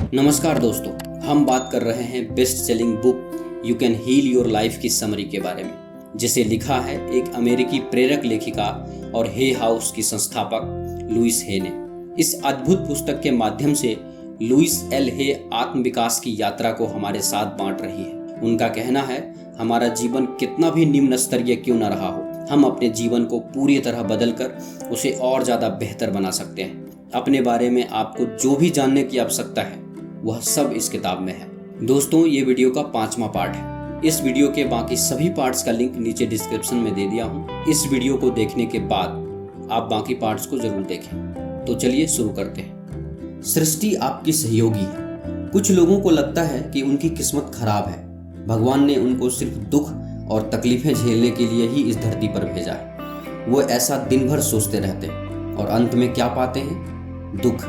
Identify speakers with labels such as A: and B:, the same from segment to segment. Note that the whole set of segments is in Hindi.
A: नमस्कार दोस्तों, हम बात कर रहे हैं best selling book you can heal your life की समरी के बारे में, जिसे लिखा है एक अमेरिकी प्रेरक लेखिका और हे हाउस की संस्थापक लुइस हे ने। इस अद्भुत पुस्तक के माध्यम से लुइस एल हे आत्मविकास की यात्रा को हमारे साथ बांट रही है। उनका कहना है, हमारा जीवन कितना भी निम्न स्तरीय क्यों न रहा हो, हम अपने जीवन को पूरी तरह बदलकर उसे और ज़्यादा बेहतर बना सकते हैं। अपने बारे में आपको जो भी जानने की आवश्यकता है वह सब इस किताब में है। दोस्तों, ये वीडियो का 5वां पार्ट है। इस वीडियो के बाकी सभी पार्ट्स का लिंक नीचे डिस्क्रिप्शन में दे दिया हूँ। इस वीडियो को देखने के बाद आप बाकी पार्ट्स को जरूर देखें। तो चलिए शुरू करते हैं। सृष्टि आपकी सहयोगी है। कुछ लोगों को लगता है कि उनकी किस्मत खराब है, भगवान ने उनको सिर्फ दुख और तकलीफें झेलने के लिए ही इस धरती पर भेजा है। वो ऐसा दिन भर सोचते रहते हैं और अंत में क्या पाते हैं? दुख,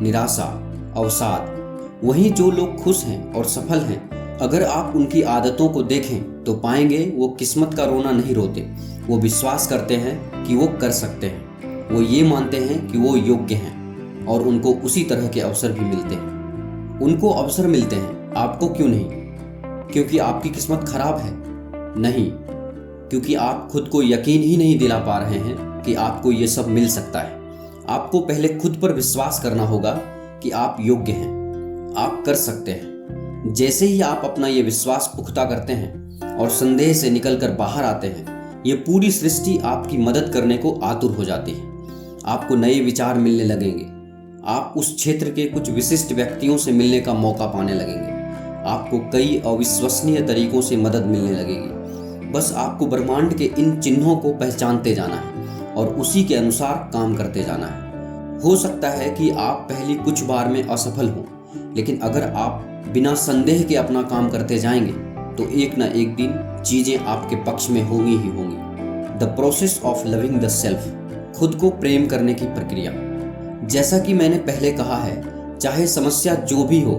A: निराशा, अवसाद। वहीं जो लोग खुश हैं और सफल हैं, अगर आप उनकी आदतों को देखें तो पाएंगे वो किस्मत का रोना नहीं रोते। वो विश्वास करते हैं कि वो कर सकते हैं। वो ये मानते हैं कि वो योग्य हैं और उनको उसी तरह के अवसर भी मिलते हैं। उनको अवसर मिलते हैं, आपको क्यों नहीं? क्योंकि आपकी किस्मत खराब है? नहीं, क्योंकि आप खुद को यकीन ही नहीं दिला पा रहे हैं कि आपको ये सब मिल सकता है। आपको पहले खुद पर विश्वास करना होगा कि आप योग्य हैं, आप कर सकते हैं। जैसे ही आप अपना ये विश्वास पुख्ता करते हैं और संदेह से निकलकर बाहर आते हैं, ये पूरी सृष्टि आपकी मदद करने को आतुर हो जाती है। आपको नए विचार मिलने लगेंगे। आप उस क्षेत्र के कुछ विशिष्ट व्यक्तियों से मिलने का मौका पाने लगेंगे। आपको कई अविश्वसनीय तरीकों से मदद मिलने लगेगी। बस आपको ब्रह्मांड के इन चिन्हों को पहचानते जाना है और उसी के अनुसार काम करते जाना है। हो सकता है कि आप पहली कुछ बार में असफल हों, लेकिन अगर आप बिना संदेह के अपना काम करते जाएंगे तो एक ना एक दिन चीजें आपके पक्ष में होंगी ही होंगी। The process of loving the self, खुद को प्रेम करने की प्रक्रिया। जैसा कि मैंने पहले कहा है, चाहे समस्या जो भी हो,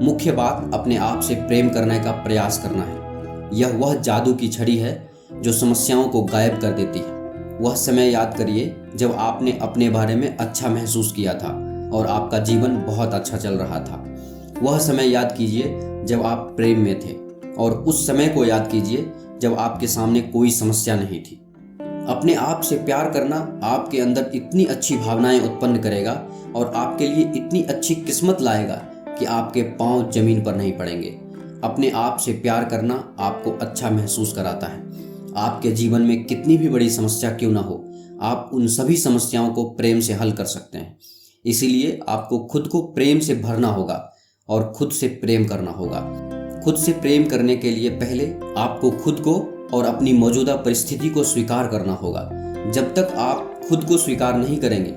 A: मुख्य बात अपने आप से प्रेम करने का प्रयास करना है। यह वह जादू की छड़ी है जो समस्याओं को गायब कर देती है। वह समय याद करिए जब आपने अपने बारे में अच्छा महसूस किया था और आपका जीवन बहुत अच्छा चल रहा था। वह समय याद कीजिए जब आप प्रेम में थे, और उस समय को याद कीजिए जब आपके सामने कोई समस्या नहीं थी। अपने आप से प्यार करना आपके अंदर इतनी अच्छी भावनाएं उत्पन्न करेगा और आपके लिए इतनी अच्छी किस्मत लाएगा कि आपके पांव जमीन पर नहीं पड़ेंगे। अपने आप से प्यार करना आपको अच्छा महसूस कराता है। आपके जीवन में कितनी भी बड़ी समस्या क्यों ना हो, आप उन सभी समस्याओं को प्रेम से हल कर सकते हैं। इसीलिए आपको खुद को प्रेम से भरना होगा और खुद से प्रेम करना होगा। खुद से प्रेम करने के लिए पहले आपको खुद को और अपनी मौजूदा परिस्थिति को स्वीकार करना होगा। जब तक आप खुद को स्वीकार नहीं करेंगे,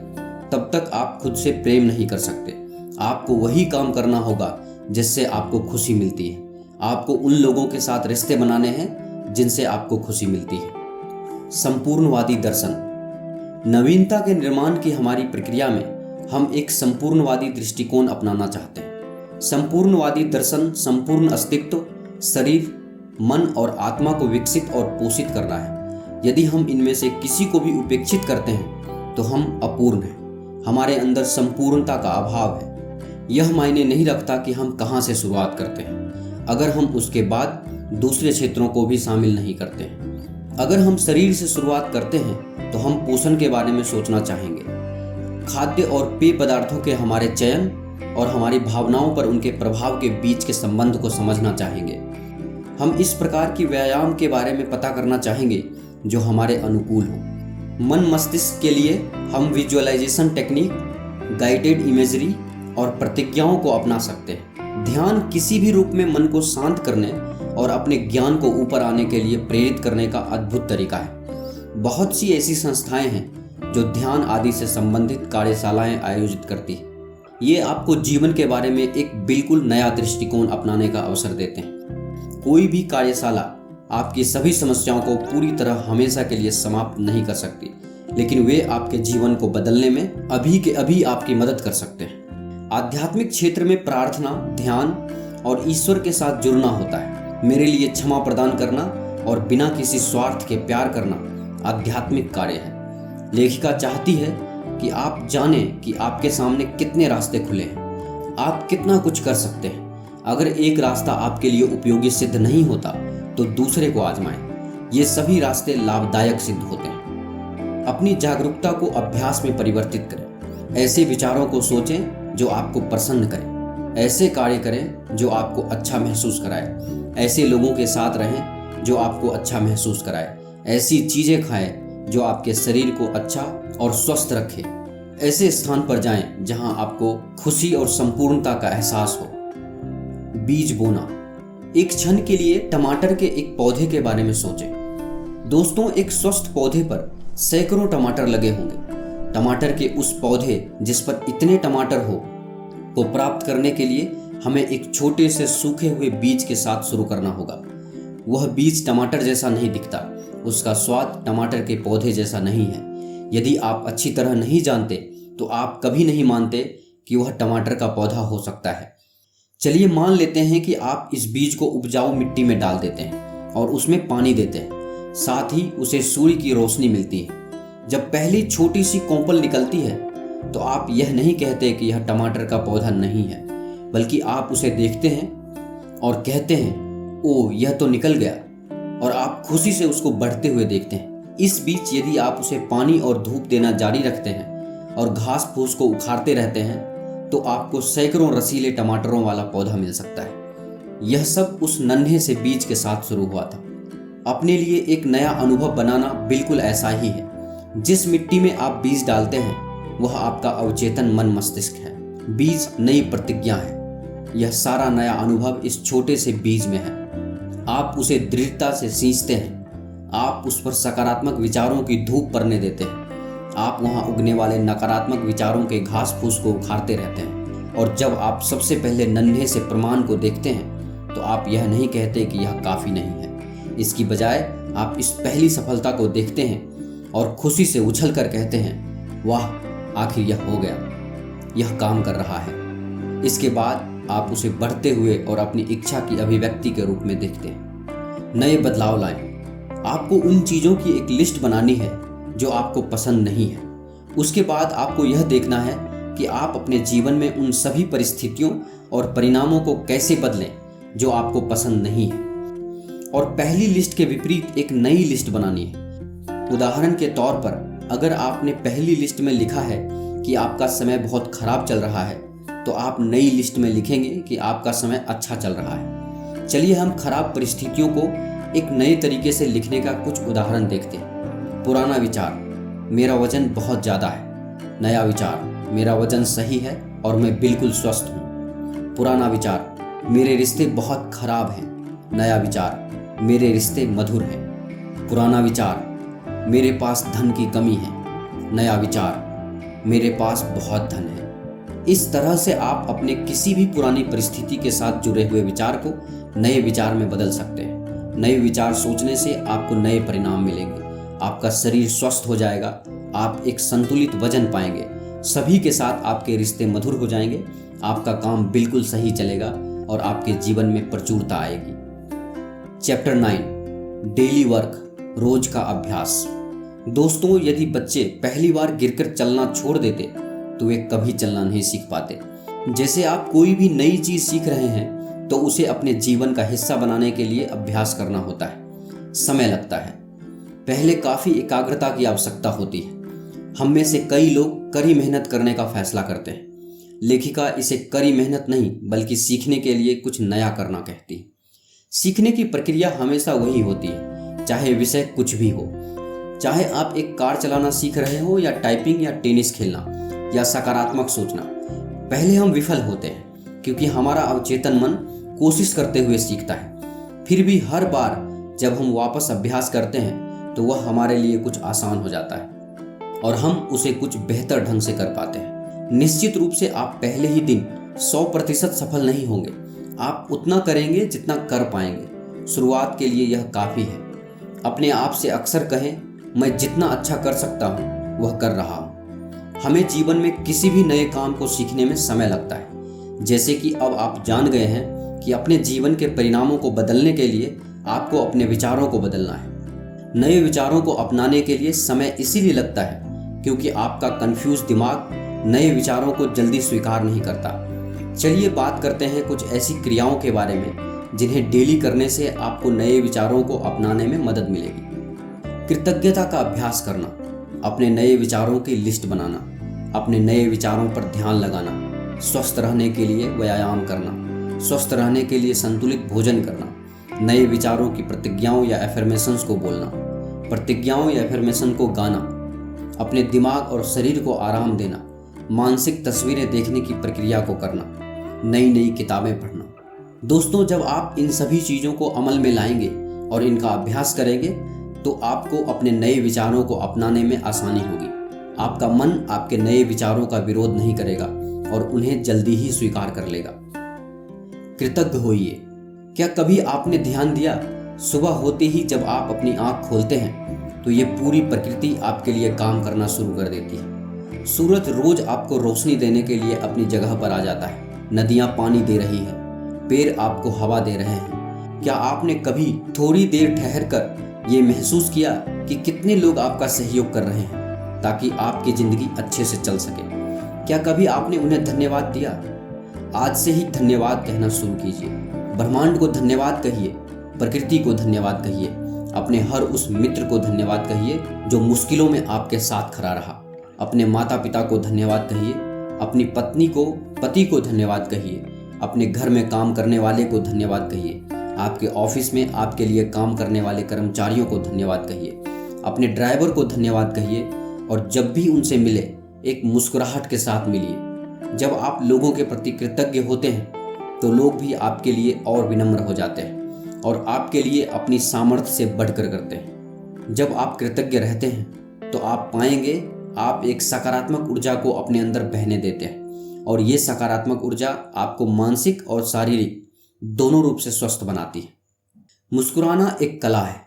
A: तब तक आप खुद से प्रेम नहीं कर सकते। आपको वही काम करना होगा जिससे आपको खुशी मिलती है। आपको उन लोगों के साथ रिश्ते बनाने हैं जिनसे आपको खुशी मिलती है। संपूर्णवादी दर्शन। नवीनता के निर्माण की हमारी प्रक्रिया में हम एक संपूर्णवादी दृष्टिकोण अपनाना चाहते हैं। संपूर्णवादी दर्शन संपूर्ण अस्तित्व, शरीर, मन और आत्मा को विकसित और पोषित करना है। यदि हम इनमें से किसी को भी उपेक्षित करते हैं तो हम अपूर्ण हैं। हमारे अंदर संपूर्णता का अभाव है। यह मायने नहीं रखता कि हम कहाँ से शुरुआत करते हैं, अगर हम उसके बाद दूसरे क्षेत्रों को भी शामिल नहीं करते हैं। अगर हम शरीर से शुरुआत करते हैं तो हम पोषण के बारे में सोचना चाहेंगे। खाद्य और पेय पदार्थों के हमारे चयन और हमारी भावनाओं पर उनके प्रभाव के बीच के संबंध को समझना चाहेंगे। हम इस प्रकार की व्यायाम के बारे में पता करना चाहेंगे जो हमारे अनुकूल हो। मन मस्तिष्क के लिए हम विजुअलाइजेशन टेक्निक, गाइडेड इमेजरी और प्रतिज्ञाओं को अपना सकते हैं। ध्यान किसी भी रूप में मन को शांत करने और अपने ज्ञान को ऊपर आने के लिए प्रेरित करने का अद्भुत तरीका है। बहुत सी ऐसी संस्थाएं हैं जो ध्यान आदि से संबंधित कार्यशालाएं आयोजित करती है। ये आपको जीवन के बारे में एक बिल्कुल नया दृष्टिकोण अपनाने का अवसर देते हैं। कोई भी कार्यशाला आपकी सभी समस्याओं को पूरी तरह हमेशा के लिए समाप्त नहीं कर सकती, लेकिन वे आपके जीवन को बदलने में अभी के अभी आपकी मदद कर सकते हैं। आध्यात्मिक क्षेत्र में प्रार्थना, ध्यान और ईश्वर के साथ जुड़ना होता है। मेरे लिए क्षमा प्रदान करना और बिना किसी स्वार्थ के प्यार करना आध्यात्मिक कार्य है। लेखिका चाहती है कि आप जानें कि आपके सामने कितने रास्ते खुले हैं। आप कितना कुछ कर सकते हैं। अगर एक रास्ता आपके लिए उपयोगी सिद्ध नहीं होता तो दूसरे को आजमाएं। ये सभी रास्ते लाभदायक सिद्ध होते हैं। अपनी जागरूकता को अभ्यास में परिवर्तित करें। ऐसे विचारों को सोचें जो आपको प्रसन्न करें। ऐसे कार्य करें जो आपको अच्छा महसूस कराए। ऐसे लोगों के साथ रहें जो आपको अच्छा महसूस कराए। ऐसी चीजें खाएं जो आपके शरीर को अच्छा और स्वस्थ रखे। ऐसे स्थान पर जाएं जहां आपको खुशी और संपूर्णता का एहसास हो। बीज बोना। एक क्षण के लिए टमाटर के एक पौधे के बारे में सोचें। दोस्तों, एक स्वस्थ पौधे पर सैकड़ों टमाटर लगे होंगे। टमाटर के उस पौधे जिस पर इतने टमाटर हो को प्राप्त करने के लिए हमें एक छोटे से सूखे हुए बीज के साथ शुरू करना होगा। वह बीज टमाटर जैसा नहीं दिखता, उसका स्वाद टमाटर के पौधे जैसा नहीं है। यदि आप अच्छी तरह नहीं जानते तो आप कभी नहीं मानते कि वह टमाटर का पौधा हो सकता है। चलिए मान लेते हैं कि आप इस बीज को उपजाऊ मिट्टी में डाल देते हैं और उसमें पानी देते हैं, साथ ही उसे सूर्य की रोशनी मिलती है। जब पहली छोटी सी कोंपल निकलती है तो आप यह नहीं कहते कि यह टमाटर का पौधा नहीं है, बल्कि आप उसे देखते हैं और कहते हैं, ओह यह तो निकल गया, और आप खुशी से उसको बढ़ते हुए देखते हैं। इस बीच यदि आप उसे पानी और धूप देना जारी रखते हैं और घास फूस को उखाड़ते रहते हैं तो आपको सैकड़ों रसीले टमाटरों वाला पौधा मिल सकता है। यह सब उस नन्हे से बीज के साथ शुरू हुआ था। अपने लिए एक नया अनुभव बनाना बिल्कुल ऐसा ही है। जिस मिट्टी में आप बीज डालते हैं वह आपका अवचेतन मन मस्तिष्क है। बीज नई प्रतिज्ञा है। यह सारा नया अनुभव इस छोटे से बीज में है। आप उसे दृढ़ता से सींचते हैं। आप उस पर सकारात्मक विचारों की धूप पड़ने देते हैं। आप वहां उगने वाले नकारात्मक विचारों के घास फूस को उखाड़ते रहते हैं। और जब आप सबसे पहले नन्हे से प्रमाण को देखते हैं तो आप यह नहीं कहते कि यह काफ़ी नहीं है। इसकी बजाय आप इस पहली सफलता को देखते हैं और खुशी से उछल कर कहते हैं, वाह आखिर यह हो गया, यह काम कर रहा है। इसके बाद आप उसे बढ़ते हुए और अपनी इच्छा की अभिव्यक्ति के रूप में देखते हैं। नए बदलाव लाएं। आपको उन चीज़ों की एक लिस्ट बनानी है जो आपको पसंद नहीं है। उसके बाद आपको यह देखना है कि आप अपने जीवन में उन सभी परिस्थितियों और परिणामों को कैसे बदलें जो आपको पसंद नहीं है। और पहली लिस्ट के विपरीत एक नई लिस्ट बनानी है। उदाहरण के तौर पर अगर आपने पहली लिस्ट में लिखा है कि आपका समय बहुत खराब चल रहा है तो आप नई लिस्ट में लिखेंगे कि आपका समय अच्छा चल रहा है। चलिए हम खराब परिस्थितियों को एक नए तरीके से लिखने का कुछ उदाहरण देखते हैं। पुराना विचार, मेरा वजन बहुत ज़्यादा है। नया विचार, मेरा वजन सही है और मैं बिल्कुल स्वस्थ हूँ। पुराना विचार, मेरे रिश्ते बहुत खराब हैं। नया विचार, मेरे रिश्ते मधुर हैं। पुराना विचार, मेरे पास धन की कमी है। नया विचार, मेरे पास बहुत धन है। इस तरह से आप अपने किसी भी पुरानी परिस्थिति के साथ जुड़े हुए विचार को नए विचार में बदल सकते हैं। नए विचार सोचने से आपको नए परिणाम मिलेंगे। आपका शरीर स्वस्थ हो जाएगा। आप एक संतुलित वजन पाएंगे। सभी के साथ आपके रिश्ते मधुर हो जाएंगे। आपका काम बिल्कुल सही चलेगा और आपके जीवन में प्रचुरता आएगी। चैप्टर 9, डेली वर्क, रोज का अभ्यास। दोस्तों, यदि बच्चे पहली बार गिरकर चलना छोड़ देते तो वे कभी चलना नहीं सीख पाते। जैसे आप कोई भी नई चीज सीख रहे हैं तो उसे अपने जीवन का हिस्सा बनाने के लिए अभ्यास करना होता है। समय लगता है। पहले काफ़ी एकाग्रता की आवश्यकता होती है। हम में से कई लोग कड़ी मेहनत करने का फैसला करते हैं। लेखिका इसे कड़ी मेहनत नहीं बल्कि सीखने के लिए कुछ नया करना कहती है। सीखने की प्रक्रिया हमेशा वही होती है, चाहे विषय कुछ भी हो। चाहे आप एक कार चलाना सीख रहे हो या टाइपिंग या टेनिस खेलना या सकारात्मक सोचना। पहले हम विफल होते हैं क्योंकि हमारा अवचेतन मन कोशिश करते हुए सीखता है। फिर भी हर बार जब हम वापस अभ्यास करते हैं तो वह हमारे लिए कुछ आसान हो जाता है और हम उसे कुछ बेहतर ढंग से कर पाते हैं। निश्चित रूप से आप पहले ही दिन 100% सफल नहीं होंगे। आप उतना करेंगे जितना कर पाएंगे। शुरुआत के लिए यह काफ़ी है। अपने आप से अक्सर कहें, मैं जितना अच्छा कर सकता हूँ वह कर रहा हूँ। हमें जीवन में किसी भी नए काम को सीखने में समय लगता है। जैसे कि अब आप जान गए हैं कि अपने जीवन के परिणामों को बदलने के लिए आपको अपने विचारों को बदलना है। नए विचारों को अपनाने के लिए समय इसीलिए लगता है क्योंकि आपका कंफ्यूज दिमाग नए विचारों को जल्दी स्वीकार नहीं करता। चलिए बात करते हैं कुछ ऐसी क्रियाओं के बारे में जिन्हें डेली करने से आपको नए विचारों को अपनाने में मदद मिलेगी। कृतज्ञता का अभ्यास करना, अपने नए विचारों की लिस्ट बनाना, अपने नए विचारों पर ध्यान लगाना, स्वस्थ रहने के लिए व्यायाम करना, स्वस्थ रहने के लिए संतुलित भोजन करना, नए विचारों की प्रतिज्ञाओं या एफर्मेशंस को बोलना, प्रतिज्ञाओं या एफर्मेशन को गाना, अपने दिमाग और शरीर को आराम देना, मानसिक तस्वीरें देखने की प्रक्रिया को करना, नई नई किताबें पढ़ना। दोस्तों, जब आप इन सभी चीज़ों को अमल में लाएंगे और इनका अभ्यास करेंगे तो आपको अपने नए विचारों को अपनाने में आसानी होगी। आपका मन आपके नए विचारों का विरोध नहीं करेगा और उन्हें जल्दी ही स्वीकार कर लेगा। कृतज्ञ होइए। क्या कभी आपने ध्यान दिया, सुबह होते ही जब आप अपनी आंख खोलते हैं तो ये पूरी प्रकृति आपके लिए काम करना शुरू कर देती है। सूरज रोज आपको रोशनी देने के लिए अपनी जगह पर आ जाता है, नदियां पानी दे रही है, पेड़ आपको हवा दे रहे हैं। क्या आपने कभी थोड़ी देर ठहर कर ये महसूस किया कि कितने लोग आपका सहयोग कर रहे हैं ताकि आपकी ज़िंदगी अच्छे से चल सके? क्या कभी आपने उन्हें धन्यवाद दिया? आज से ही धन्यवाद कहना शुरू कीजिए। ब्रह्मांड को धन्यवाद कहिए, प्रकृति को धन्यवाद कहिए, अपने हर उस मित्र को धन्यवाद कहिए जो मुश्किलों में आपके साथ खड़ा रहा। अपने माता पिता को धन्यवाद कहिए, अपनी पत्नी को, पति को धन्यवाद कहिए, अपने घर में काम करने वाले को धन्यवाद कहिए, आपके ऑफिस में आपके लिए काम करने वाले कर्मचारियों को धन्यवाद कहिए, अपने ड्राइवर को धन्यवाद कहिए और जब भी उनसे मिले एक मुस्कुराहट के साथ मिलिए। जब आप लोगों के प्रति कृतज्ञ होते हैं तो लोग भी आपके लिए और विनम्र हो जाते हैं और आपके लिए अपनी सामर्थ्य से बढ़कर करते हैं। जब आप कृतज्ञ रहते हैं तो आप पाएंगे आप एक सकारात्मक ऊर्जा को अपने अंदर बहने देते हैं और ये सकारात्मक ऊर्जा आपको मानसिक और शारीरिक दोनों रूप से स्वस्थ बनाती है। मुस्कुराना एक कला है।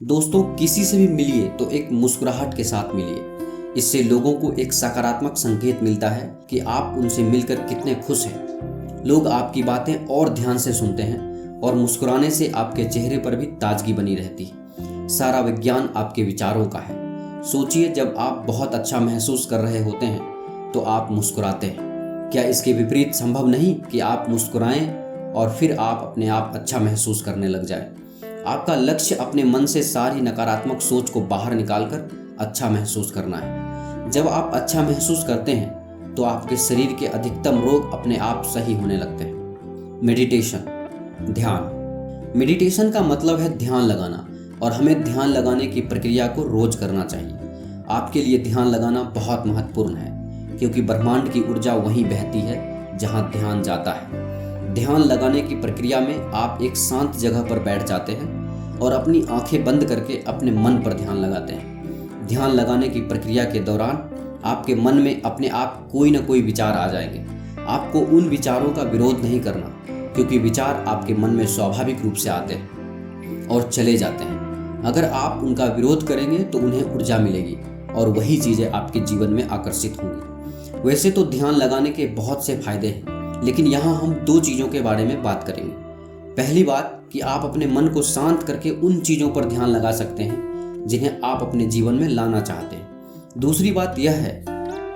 A: दोस्तों, किसी से भी मिलिए तो एक मुस्कुराहट के साथ मिलिए। इससे लोगों को एक सकारात्मक संकेत मिलता है कि आप उनसे मिलकर कितने खुश हैं। लोग आपकी बातें और ध्यान से सुनते हैं और मुस्कुराने से आपके चेहरे पर भी ताजगी बनी रहती है। सारा विज्ञान आपके विचारों का है। सोचिए, जब आप बहुत अच्छा महसूस कर रहे होते हैं तो आप मुस्कुराते हैं। क्या इसके विपरीत संभव नहीं कि आप मुस्कुराएं और फिर आप अपने आप अच्छा महसूस करने लग जाएं? आपका लक्ष्य अपने मन से सारी नकारात्मक सोच को बाहर निकालकर अच्छा महसूस करना है। जब आप अच्छा महसूस करते हैं तो आपके शरीर के अधिकतम रोग अपने आप सही होने लगते हैं। मेडिटेशन, ध्यान। मेडिटेशन का मतलब है ध्यान लगाना और हमें ध्यान लगाने की प्रक्रिया को रोज करना चाहिए। आपके लिए ध्यान लगाना बहुत महत्वपूर्ण है क्योंकि ब्रह्मांड की ऊर्जा वहीं बहती है जहां ध्यान जाता है। ध्यान लगाने की प्रक्रिया में आप एक शांत जगह पर बैठ जाते हैं और अपनी आंखें बंद करके अपने मन पर ध्यान लगाते हैं। ध्यान लगाने की प्रक्रिया के दौरान आपके मन में अपने आप कोई ना कोई विचार आ जाएंगे। आपको उन विचारों का विरोध नहीं करना क्योंकि विचार आपके मन में स्वाभाविक रूप से आते हैं और चले जाते हैं। अगर आप उनका विरोध करेंगे तो उन्हें ऊर्जा मिलेगी और वही चीज़ें आपके जीवन में आकर्षित होंगी। वैसे तो ध्यान लगाने के बहुत से फायदे हैं, लेकिन यहाँ हम दो चीज़ों के बारे में बात करेंगे। पहली बात कि आप अपने मन को शांत करके उन चीज़ों पर ध्यान लगा सकते हैं जिन्हें आप अपने जीवन में लाना चाहते हैं। दूसरी बात यह है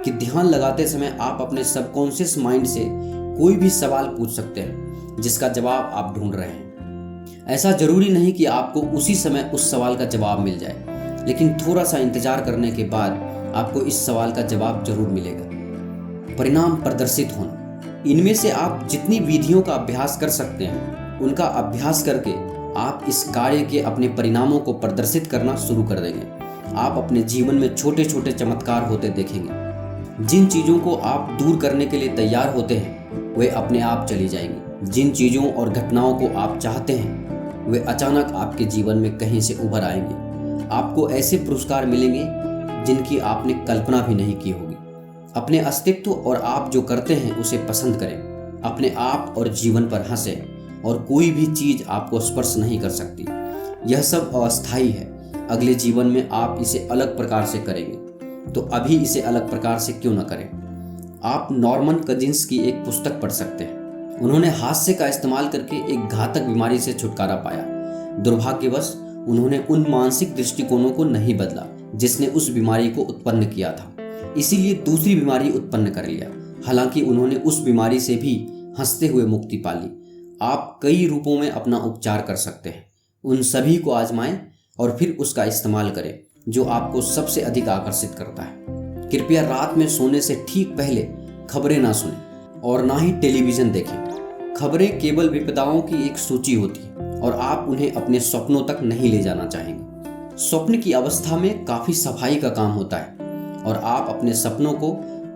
A: कि ध्यान लगाते समय आप अपने सबकॉन्शियस माइंड से कोई भी सवाल पूछ सकते हैं जिसका जवाब आप ढूंढ रहे हैं। ऐसा जरूरी नहीं कि आपको उसी समय उस सवाल का जवाब मिल जाए, लेकिन थोड़ा सा इंतजार करने के बाद आपको इस सवाल का जवाब जरूर मिलेगा। परिणाम प्रदर्शित होना, इनमें से आप जितनी विधियों का अभ्यास कर सकते हैं उनका अभ्यास करके आप इस कार्य के अपने परिणामों को प्रदर्शित करना शुरू कर देंगे। आप अपने जीवन में छोटे छोटे चमत्कार होते देखेंगे। जिन चीज़ों को आप दूर करने के लिए तैयार होते हैं वे अपने आप चली जाएंगी। जिन चीज़ों और घटनाओं को आप चाहते हैं वे अचानक आपके जीवन में कहीं से उभर आएंगे। आपको ऐसे पुरस्कार मिलेंगे जिनकी आपने कल्पना भी नहीं की होगी। अपने अस्तित्व और आप जो करते हैं उसे पसंद करें। अपने आप और जीवन पर हंसें और कोई भी चीज़ आपको स्पर्श नहीं कर सकती। यह सब अस्थायी है। अगले जीवन में आप इसे अलग प्रकार से करेंगे, तो अभी इसे अलग प्रकार से क्यों न करें। आप नॉर्मन कजिन्स की एक पुस्तक पढ़ सकते हैं। उन्होंने हास्य का इस्तेमाल करके एक घातक बीमारी से छुटकारा पाया। दुर्भाग्यवश उन्होंने उन मानसिक दृष्टिकोणों को नहीं बदला जिसने उस बीमारी को उत्पन्न किया था, इसीलिए दूसरी बीमारी उत्पन्न कर लिया। हालांकि उन्होंने उस बीमारी से भी हंसते हुए मुक्ति पा ली। आप कई रूपों में अपना उपचार कर सकते हैं। उन सभी को आजमाएं और फिर उसका इस्तेमाल करें जो आपको सबसे अधिक आकर्षित करता है। कृपया रात में सोने से ठीक पहले खबरें ना सुनें और ना ही टेलीविज़न देखें। खबरें केवल विपदाओं की एक सूची होती है और आप उन्हें अपने सपनों तक नहीं ले जाना चाहेंगे। स्वप्न की अवस्था में काफ़ी सफाई का काम होता है और आप अपने सपनों को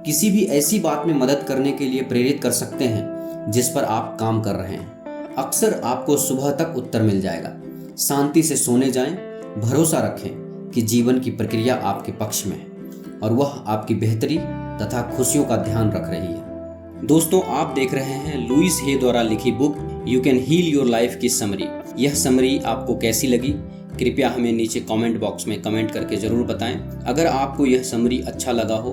A: किसी भी ऐसी बात में मदद करने के लिए प्रेरित कर सकते हैं जिस पर आप काम कर रहे हैं। अक्सर आपको सुबह तक उत्तर मिल जाएगा। शांति से सोने जाएं, भरोसा रखें कि जीवन की प्रक्रिया आपके पक्ष में है और वह आपकी बेहतरी तथा खुशियों का ध्यान रख रही है। दोस्तों, आप देख रहे हैं लुइस हे द्वारा लिखी book you can heal your life की समरी। यह समरी आपको कैसी लगी कृपया हमें नीचे कमेंट बॉक्स में कमेंट करके ज़रूर बताएं। अगर आपको यह समरी अच्छा लगा हो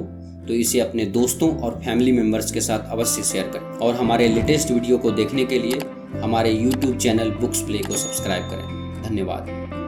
A: तो इसे अपने दोस्तों और फैमिली मेम्बर्स के साथ अवश्य शेयर करें और हमारे लेटेस्ट वीडियो को देखने के लिए हमारे YouTube चैनल बुक्स प्ले को सब्सक्राइब करें। धन्यवाद।